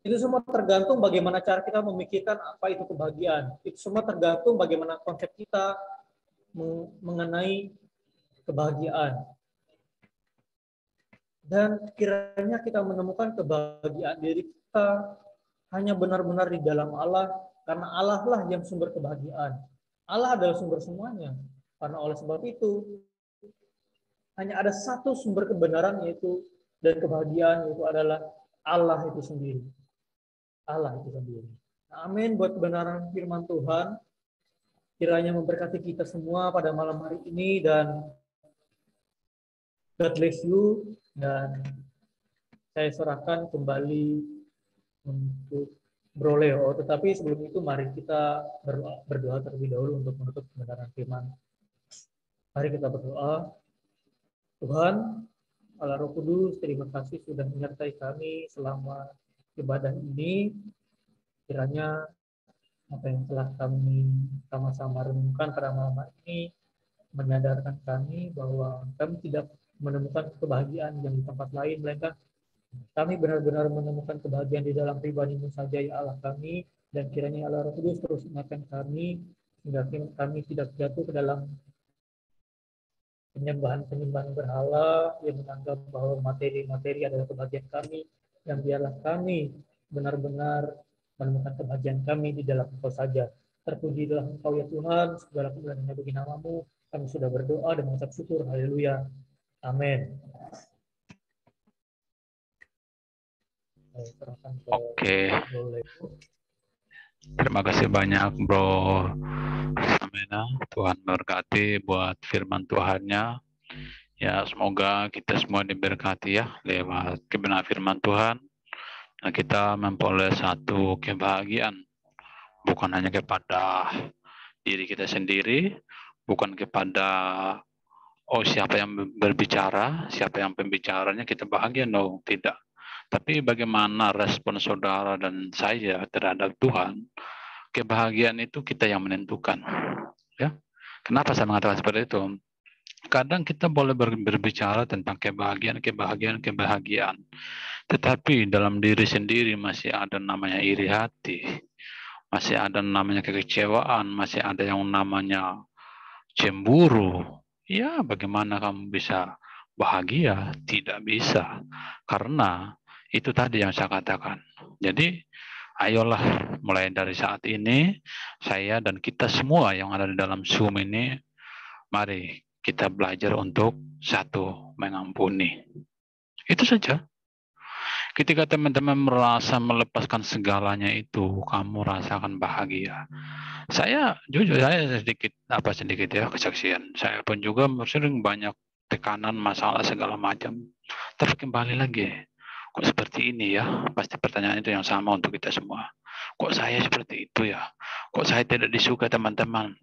Itu semua tergantung bagaimana cara kita memikirkan apa itu kebahagiaan. Itu semua tergantung bagaimana konsep kita mengenai kebahagiaan. Dan kiranya kita menemukan kebahagiaan diri kita hanya benar-benar di dalam Allah, karena Allah lah yang sumber kebahagiaan. Allah adalah sumber semuanya. Karena oleh sebab itu, hanya ada satu sumber kebenaran yaitu dan kebahagiaan, yaitu adalah Allah itu sendiri. Allah itu sendiri. Amin buat kebenaran firman Tuhan. Kiranya memberkati kita semua pada malam hari ini, dan God bless you. Dan saya serahkan kembali untuk Bro Leo. Tetapi sebelum itu mari kita berdoa terlebih dahulu untuk menutup kebenaran firman. Mari kita berdoa. Tuhan, Allah Roh Kudus, terima kasih sudah menyertai kami selama ibadah ini. Kiranya apa yang telah kami sama-sama renungkan pada malam hari ini menyadarkan kami bahwa kami tidak menemukan kebahagiaan yang di tempat lain, melainkan kami benar-benar menemukan kebahagiaan di dalam pribadi-Mu saja, ya Allah kami. Dan kiranya Allah Roh Kudus terus ingatkan kami sehingga kami tidak jatuh ke dalam penyembahan-penyembahan berhala yang menganggap bahwa materi-materi adalah kebahagiaan kami, yang biarlah kami benar-benar menemukan kebahagiaan kami di dalam Engkau saja. Terpujilah Engkau ya Tuhan, segala kemuliaan bagi nama-Mu. Kami sudah berdoa dan mengucap syukur. Haleluya. Amin. Oke. Terima kasih banyak Bro Samena. Tuhan memberkati buat firman Tuhannya. Ya, semoga kita semua diberkati ya lewat kebenaran firman Tuhan. Nah, kita memperoleh satu kebahagiaan. Bukan hanya kepada diri kita sendiri, bukan kepada siapa yang berbicara, siapa yang pembicaranya kita bahagia, no, tidak. Tapi bagaimana respon saudara dan saya terhadap Tuhan, kebahagiaan itu kita yang menentukan. Ya, kenapa saya mengatakan seperti itu? Kadang kita boleh berbicara tentang kebahagiaan, tetapi dalam diri sendiri masih ada namanya iri hati, masih ada namanya kekecewaan, masih ada yang namanya cemburu. Ya, bagaimana kamu bisa bahagia? Tidak bisa. Karena itu tadi yang saya katakan. Jadi, ayolah mulai dari saat ini, saya dan kita semua yang ada di dalam Zoom ini, mari kita belajar untuk satu, mengampuni. Itu saja. Ketika teman-teman merasa melepaskan segalanya itu, kamu rasakan bahagia. Saya jujur, saya sedikit ya kesaksian. Saya pun juga sering banyak tekanan, masalah segala macam. Tapi kembali lagi, kok seperti ini ya? Pasti pertanyaan itu yang sama untuk kita semua. Kok saya seperti itu ya? Kok saya tidak disukai teman-teman?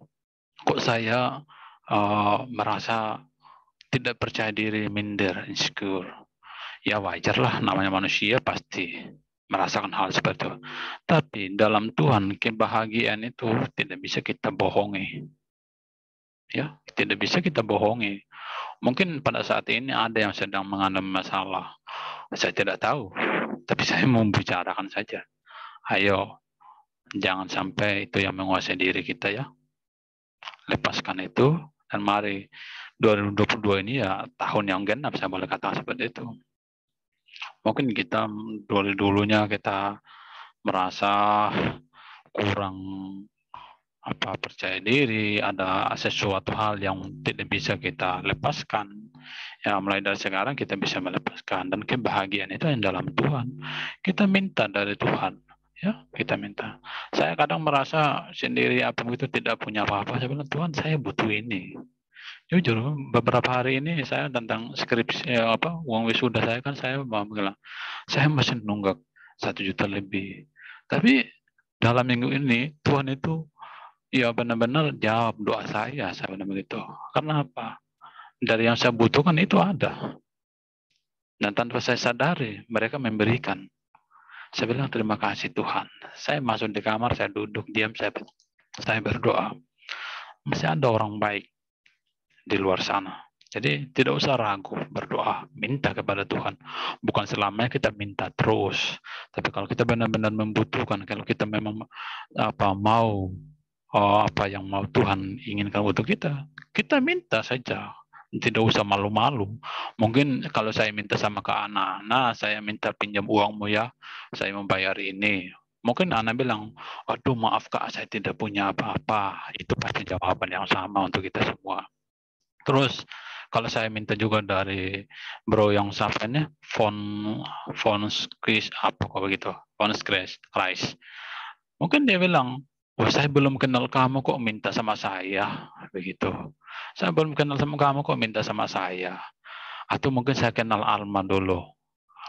Kok saya merasa tidak percaya diri, minder, insecure? Ya wajarlah, namanya manusia pasti merasakan hal seperti itu. Tapi dalam Tuhan, kebahagiaan itu tidak bisa kita bohongi. Ya, tidak bisa kita bohongi. Mungkin pada saat ini ada yang sedang mengalami masalah. Saya tidak tahu, tapi saya mau bicarakan saja. Ayo, jangan sampai itu yang menguasai diri kita ya. Lepaskan itu, dan mari 2022 ini ya tahun yang genap, saya boleh katakan seperti itu. Mungkin kita dulunya kita merasa kurang percaya diri, ada sesuatu hal yang tidak bisa kita lepaskan. Ya, mulai dari sekarang kita bisa melepaskan, dan kebahagiaan itu yang dalam Tuhan. Kita minta dari Tuhan, ya, kita minta. Saya kadang merasa sendiri apa begitu tidak punya apa-apa. Saya bilang, Tuhan, saya butuh ini. Jujur, beberapa hari ini saya tentang skripsi uang wisuda saya kan saya bilang, saya masih nunggak 1 juta lebih. Tapi dalam minggu ini Tuhan itu ya benar-benar jawab doa saya benar begitu. Karena apa? Dari yang saya butuhkan itu ada. Dan tanpa saya sadari mereka memberikan. Saya bilang terima kasih Tuhan. Saya masuk di kamar, saya duduk diam, saya berdoa. Masih ada orang baik di luar sana. Jadi tidak usah ragu berdoa, minta kepada Tuhan. Bukan selamanya kita minta terus, tapi kalau kita benar-benar membutuhkan, kalau kita memang mau apa yang mau Tuhan inginkan untuk kita, kita minta saja Tidak usah malu-malu. Mungkin kalau saya minta sama ke anak-anak, saya minta pinjam uangmu ya, saya membayar ini. Mungkin anak bilang, aduh maaf kak, saya tidak punya apa-apa. Itu pasti jawaban yang sama untuk kita semua. Terus kalau saya minta juga dari bro yang sapanya, font Chris apa kok begitu, font Christ. Mungkin dia bilang, wah saya belum kenal kamu kok minta sama saya, begitu. Saya belum kenal sama kamu kok minta sama saya. Atau mungkin saya kenal Alma dulu.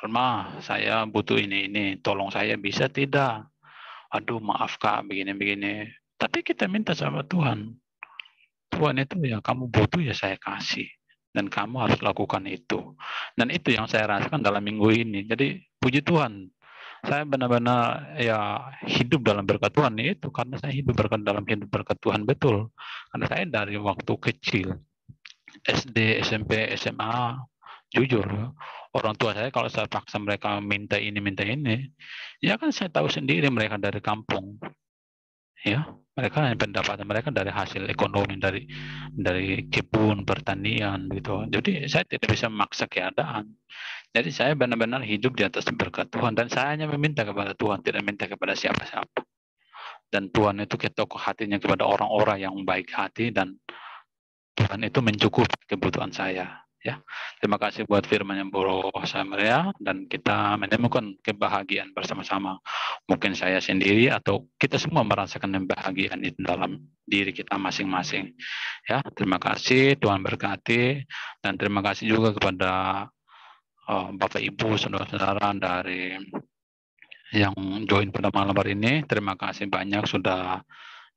Alma, saya butuh ini, tolong saya bisa tidak? Aduh maaf kak, begini-begini. Tapi kita minta sama Tuhan. Tuhan itu ya kamu butuh ya saya kasih. Dan kamu harus lakukan itu. Dan itu yang saya rasakan dalam minggu ini. Jadi puji Tuhan. Saya benar-benar ya hidup dalam berkat Tuhan itu. Karena saya hidup dalam hidup berkat Tuhan betul. Karena saya dari waktu kecil. SD, SMP, SMA. Jujur. Orang tua saya kalau saya paksa mereka minta ini. Ya kan saya tahu sendiri mereka dari kampung. Ya, mereka pendapatan mereka dari hasil ekonomi dari kebun pertanian gitu. Jadi saya tidak bisa memaksa keadaan. Jadi saya benar-benar hidup di atas berkat Tuhan dan saya hanya meminta kepada Tuhan, tidak minta kepada siapa-siapa. Dan Tuhan itu ketok hatinya kepada orang-orang yang baik hati dan Tuhan itu mencukupi kebutuhan saya. Ya, terima kasih buat firman-Nya Bro Samaria dan kita menemukan kebahagiaan bersama-sama. Mungkin saya sendiri atau kita semua merasakan kebahagiaan itu dalam diri kita masing-masing. Ya, terima kasih, Tuhan berkati dan terima kasih juga kepada Bapak Ibu, saudara-saudara dari yang join pada malam hari ini. Terima kasih banyak sudah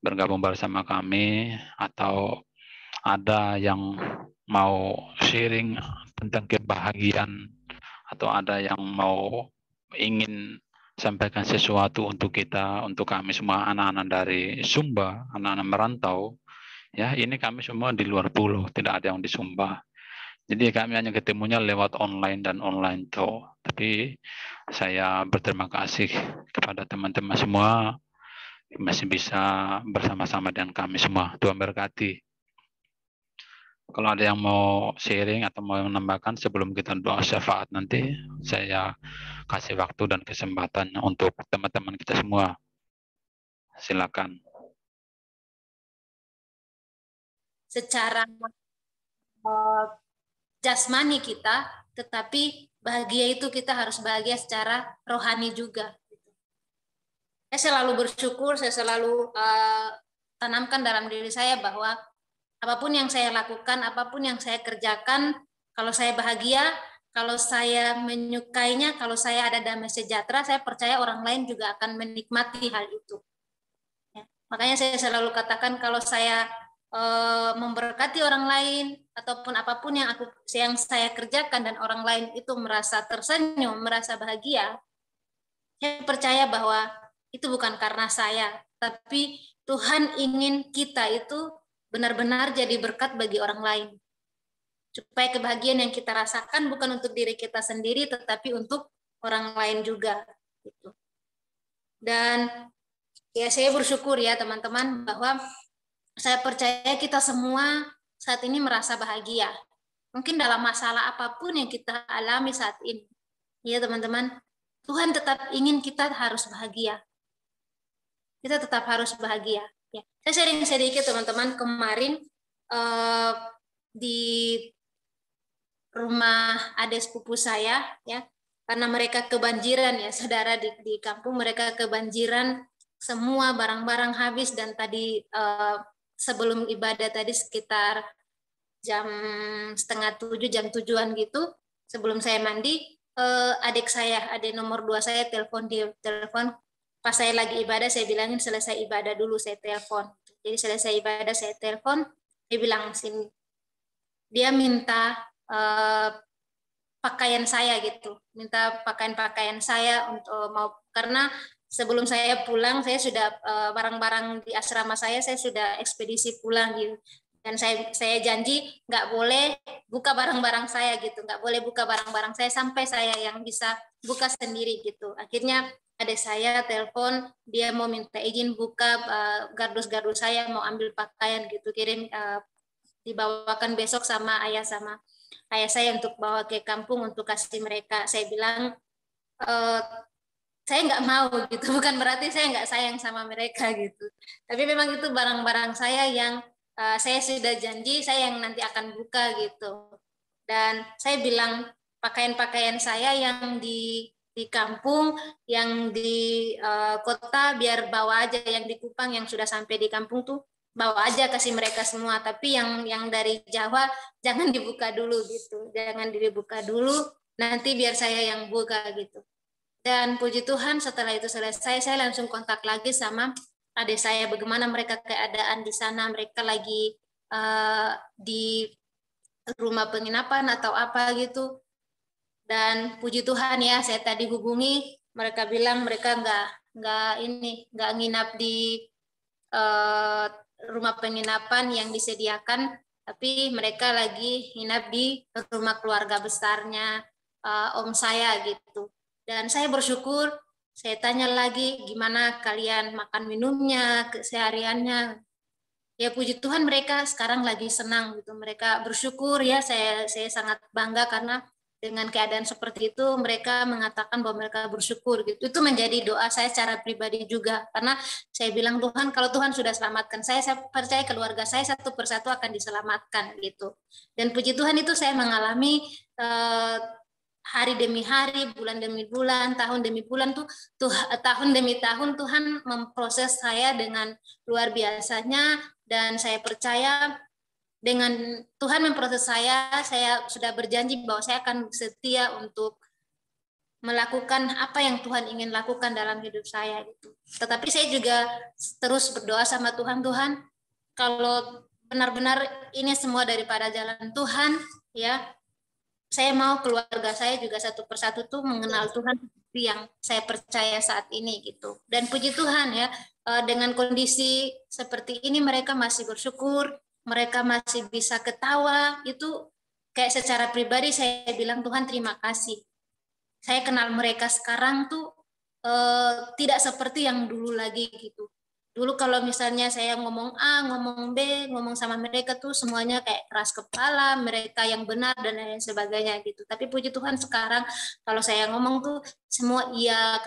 bergabung bersama kami atau ada yang mau sharing tentang kebahagiaan atau ada yang mau ingin sampaikan sesuatu untuk kita, untuk kami semua anak-anak dari Sumba, anak-anak merantau, ya ini kami semua di luar pulau, tidak ada yang di Sumba. Jadi kami hanya ketemunya lewat online dan online toh. Tapi saya berterima kasih kepada teman-teman semua masih bisa bersama-sama dengan kami semua. Tuhan berkati. Kalau ada yang mau sharing atau mau menambahkan sebelum kita doa syafaat nanti, saya kasih waktu dan kesempatan untuk teman-teman kita semua. Silakan. Secara jasmani kita, tetapi bahagia itu kita harus bahagia secara rohani juga. Saya selalu bersyukur, saya selalu tanamkan dalam diri saya bahwa apapun yang saya lakukan, apapun yang saya kerjakan, kalau saya bahagia, kalau saya menyukainya, kalau saya ada damai sejahtera, saya percaya orang lain juga akan menikmati hal itu. Ya. Makanya saya selalu katakan kalau saya memberkati orang lain, ataupun apapun yang saya kerjakan dan orang lain itu merasa tersenyum, merasa bahagia, saya percaya bahwa itu bukan karena saya, tapi Tuhan ingin kita itu benar-benar jadi berkat bagi orang lain. Supaya kebahagiaan yang kita rasakan bukan untuk diri kita sendiri, tetapi untuk orang lain juga. Gitu. Dan ya saya bersyukur ya teman-teman, bahwa saya percaya kita semua saat ini merasa bahagia. Mungkin dalam masalah apapun yang kita alami saat ini. Ya teman-teman, Tuhan tetap ingin kita harus bahagia. Kita tetap harus bahagia. Ya. Saya sharing sedikit teman-teman, kemarin di rumah adik sepupu saya, ya, karena mereka kebanjiran ya saudara, di kampung mereka kebanjiran, semua barang-barang habis, dan tadi sebelum ibadah tadi sekitar jam 6:30, jam 7-an gitu, sebelum saya mandi, adik nomor 2 saya telepon pas saya lagi ibadah, saya bilangin selesai ibadah dulu saya telepon. Jadi selesai ibadah saya telepon, dia bilang sini, dia minta pakaian saya gitu, minta pakaian saya untuk mau, karena sebelum saya pulang saya sudah barang-barang di asrama saya sudah ekspedisi pulang gitu, dan saya janji nggak boleh buka barang-barang saya gitu, nggak boleh buka barang-barang saya sampai saya yang bisa buka sendiri gitu. Akhirnya adik saya telepon, dia mau minta izin buka gardus-gardus saya, mau ambil pakaian gitu, kirim dibawakan besok sama ayah saya untuk bawa ke kampung untuk kasih mereka. Saya bilang saya nggak mau gitu, bukan berarti saya nggak sayang sama mereka gitu. Tapi memang itu barang-barang saya yang saya sudah janji saya yang nanti akan buka gitu. Dan saya bilang pakaian-pakaian saya yang di kampung, yang di kota biar bawa aja, yang di Kupang yang sudah sampai di kampung tuh bawa aja kasih mereka semua. Tapi yang dari Jawa jangan dibuka dulu gitu, jangan dibuka dulu, nanti biar saya yang buka gitu. Dan puji Tuhan setelah itu selesai, saya langsung kontak lagi sama adik saya bagaimana mereka keadaan di sana, mereka lagi di rumah penginapan atau apa gitu. Dan puji Tuhan ya, saya tadi hubungi, mereka bilang mereka nggak nginap di rumah penginapan yang disediakan, tapi mereka lagi nginap di rumah keluarga besarnya om saya gitu. Dan saya bersyukur, saya tanya lagi gimana kalian makan minumnya, kesehariannya. Ya puji Tuhan mereka sekarang lagi senang gitu. Mereka bersyukur ya, saya sangat bangga karena dengan keadaan seperti itu mereka mengatakan bahwa mereka bersyukur gitu. Itu menjadi doa saya secara pribadi juga karena saya bilang Tuhan, kalau Tuhan sudah selamatkan saya percaya keluarga saya satu persatu akan diselamatkan gitu. Dan puji Tuhan itu saya mengalami hari demi hari, bulan demi bulan, tahun demi bulan tahun demi tahun Tuhan memproses saya dengan luar biasanya, dan saya percaya dengan Tuhan memproses saya sudah berjanji bahwa saya akan setia untuk melakukan apa yang Tuhan ingin lakukan dalam hidup saya gitu. Tetapi saya juga terus berdoa sama Tuhan, kalau benar-benar ini semua daripada jalan Tuhan ya, saya mau keluarga saya juga satu persatu tuh mengenal Tuhan seperti yang saya percaya saat ini gitu. Dan puji Tuhan ya, dengan kondisi seperti ini mereka masih bersyukur, mereka masih bisa ketawa, itu kayak secara pribadi saya bilang Tuhan terima kasih. Saya kenal mereka sekarang tuh tidak seperti yang dulu lagi gitu. Dulu kalau misalnya saya ngomong A, ngomong B, ngomong sama mereka tuh semuanya kayak keras kepala, mereka yang benar dan lain sebagainya gitu. Tapi puji Tuhan sekarang kalau saya ngomong tuh semua iya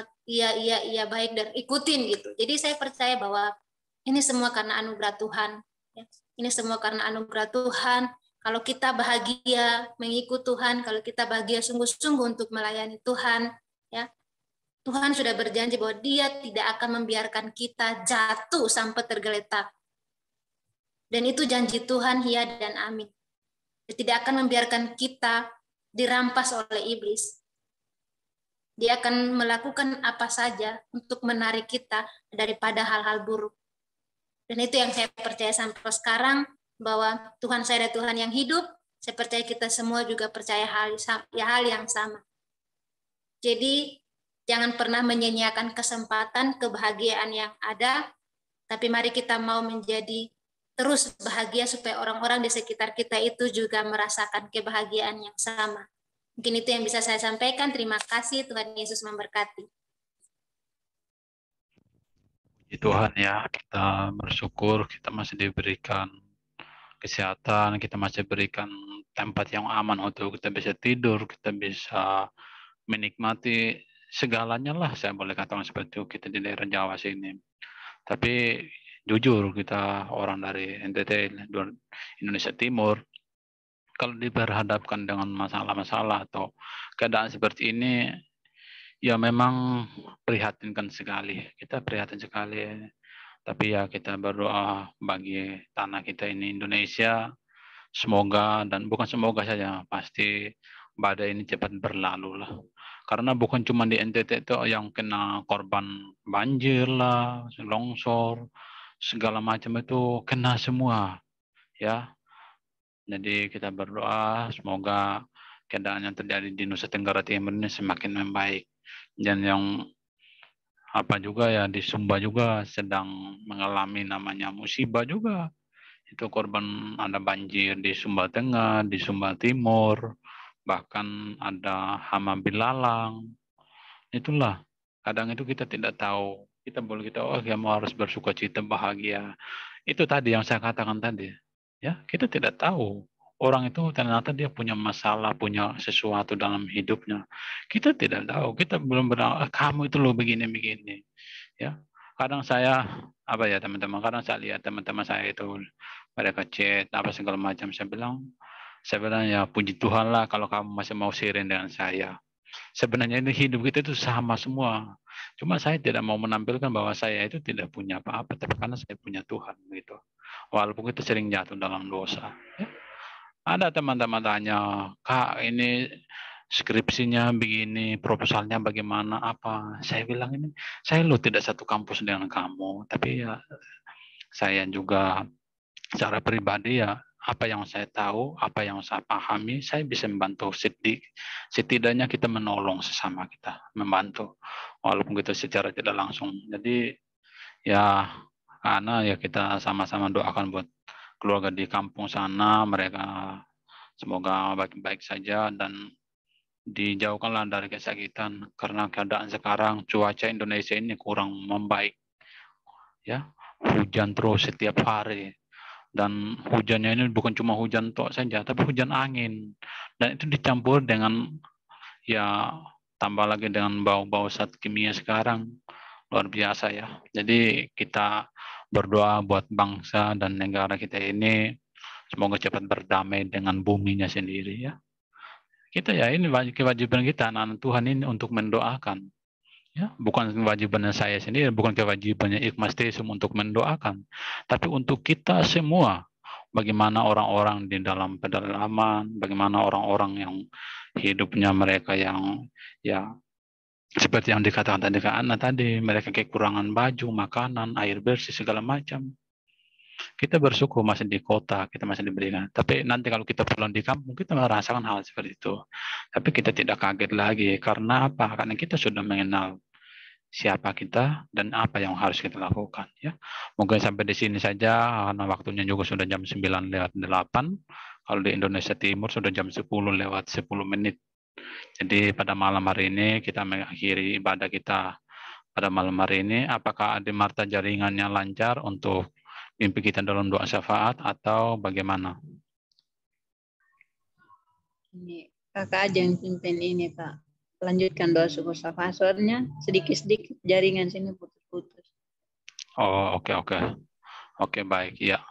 baik dan ikutin gitu. Jadi saya percaya bahwa ini semua karena anugerah Tuhan. Ya. Ini semua karena anugerah Tuhan. Kalau kita bahagia mengikut Tuhan, kalau kita bahagia sungguh-sungguh untuk melayani Tuhan, ya, Tuhan sudah berjanji bahwa Dia tidak akan membiarkan kita jatuh sampai tergeletak. Dan itu janji Tuhan, ya dan amin. Dia tidak akan membiarkan kita dirampas oleh iblis. Dia akan melakukan apa saja untuk menarik kita daripada hal-hal buruk. Dan itu yang saya percaya sampai sekarang, bahwa Tuhan saya adalah Tuhan yang hidup. Saya percaya kita semua juga percaya hal yang sama. Jadi, jangan pernah menyia-nyiakan kesempatan kebahagiaan yang ada, tapi mari kita mau menjadi terus bahagia supaya orang-orang di sekitar kita itu juga merasakan kebahagiaan yang sama. Mungkin itu yang bisa saya sampaikan. Terima kasih, Tuhan Yesus memberkati. Puji Tuhan ya, kita bersyukur kita masih diberikan kesehatan, kita masih berikan tempat yang aman untuk kita bisa tidur, kita bisa menikmati segalanya lah, saya boleh katakan seperti itu, kita di daerah Jawa sini. Tapi jujur kita orang dari NTT, Indonesia Timur, kalau diberhadapkan dengan masalah-masalah atau keadaan seperti ini, ya memang prihatinkan sekali. Kita prihatin sekali. Tapi ya kita berdoa bagi tanah kita ini Indonesia, semoga dan bukan semoga saja, pasti badai ini cepat berlalu lah. Karena bukan cuma di NTT itu yang kena korban banjir lah, longsor, segala macam itu kena semua, ya. Jadi kita berdoa semoga keadaan yang terjadi di Nusa Tenggara Timur ini semakin membaik. Dan yang apa juga ya di Sumba juga sedang mengalami namanya musibah juga. Itu korban ada banjir di Sumba Tengah, di Sumba Timur, bahkan ada hama bilalang. Itulah, kadang itu kita tidak tahu. Kita boleh kita harus bersuka cita bahagia. Itu tadi yang saya katakan tadi. Ya, kita tidak tahu. Orang itu ternyata dia punya masalah, punya sesuatu dalam hidupnya. Kita tidak tahu. Kita belum benar. Kamu itu loh begini-begini. Ya, kadang saya apa ya teman-teman. Kadang saya lihat teman-teman saya itu mereka chat apa segala macam. Saya bilang ya puji Tuhan lah kalau kamu masih mau sharing dengan saya. Sebenarnya ini hidup kita itu sama semua. Cuma saya tidak mau menampilkan bahwa saya itu tidak punya apa-apa, tapi karena saya punya Tuhan gitu. Walaupun kita sering jatuh dalam dosa. Ya. Ada teman-teman tanya, Kak ini skripsinya begini, proposalnya bagaimana, apa. Saya bilang ini, saya lo tidak satu kampus dengan kamu, tapi ya saya juga secara pribadi ya apa yang saya tahu, apa yang saya pahami, saya bisa membantu setidaknya kita menolong sesama kita, membantu walaupun kita secara tidak langsung. Jadi ya karena ya kita sama-sama doakan buat keluarga di kampung sana, mereka semoga baik-baik saja dan dijauhkanlah dari kesakitan karena keadaan sekarang cuaca Indonesia ini kurang membaik. Ya, hujan terus setiap hari. Dan hujannya ini bukan cuma hujan tok saja, tapi hujan angin. Dan itu dicampur dengan ya tambah lagi dengan bau-bau zat kimia sekarang. Luar biasa ya. Jadi kita berdoa buat bangsa dan negara kita ini semoga cepat berdamai dengan buminya sendiri ya. Kita ya ini kewajiban kita anak-anak Tuhan ini untuk mendoakan. Ya, bukan kewajibannya saya sendiri, bukan kewajibannya Ikhmas Tesum untuk mendoakan, tapi untuk kita semua. Bagaimana orang-orang di dalam pedalaman, bagaimana orang-orang yang hidupnya mereka yang ya seperti yang dikatakan tadi Kak Ana tadi, mereka kekurangan baju, makanan, air bersih segala macam. Kita bersyukur masih di kota, kita masih diberikan. Tapi nanti kalau kita pulang di kampung, kita merasakan hal seperti itu. Tapi kita tidak kaget lagi. Karena apa? Karena kita sudah mengenal siapa kita dan apa yang harus kita lakukan. Ya, mungkin sampai di sini saja karena waktunya juga sudah jam 9:08. Kalau di Indonesia Timur sudah jam 10:10. Jadi pada malam hari ini kita mengakhiri ibadah kita pada malam hari ini. Apakah Adi Marta jaringannya lancar untuk mimpi kita dalam doa syafaat atau bagaimana? Ini kakak aja yang pimpin ini Kak. Lanjutkan doa syukur syafaat, soalnya sedikit-sedikit jaringan sini putus-putus. Oh, oke. Oke, baik. Ya.